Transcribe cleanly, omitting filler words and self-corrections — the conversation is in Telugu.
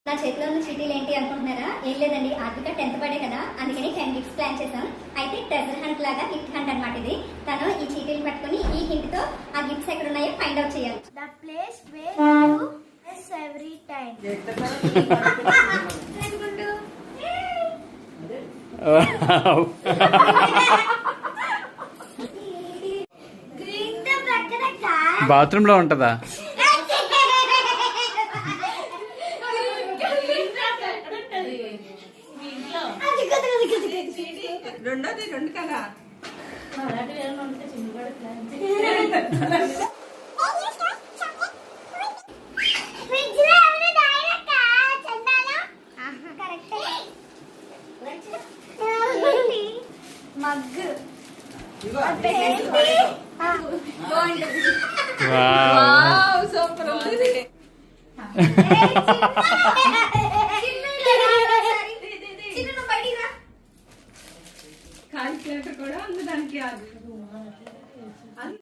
నా చేతిలో ఉన్న చీటీలు ఏంటి అనుకుంటున్నారా? ఏం లేదండి, ఆర్థిక 10th బర్త్డే కదా, అందుకని 10 గిఫ్ట్స్ ప్లాన్ చేశాం. అయితే ట్రెజర్ హంట్ లాగా గిఫ్ట్ హంట్ అనమాట ఇది. తను ఈ చీటీలు పట్టుకుని ఈ హింట్ తో ఆ గిఫ్ట్స్ ఎక్కడ ఉన్నాయో ఫైండ్ అవుట్ చేయాలి. The place where you miss every time. Bathroom లో ఉంటదా? రెండు కదా మగ్గు సూపర్ కాలిక్యులేటర్ కూడా ఉంది దానికి.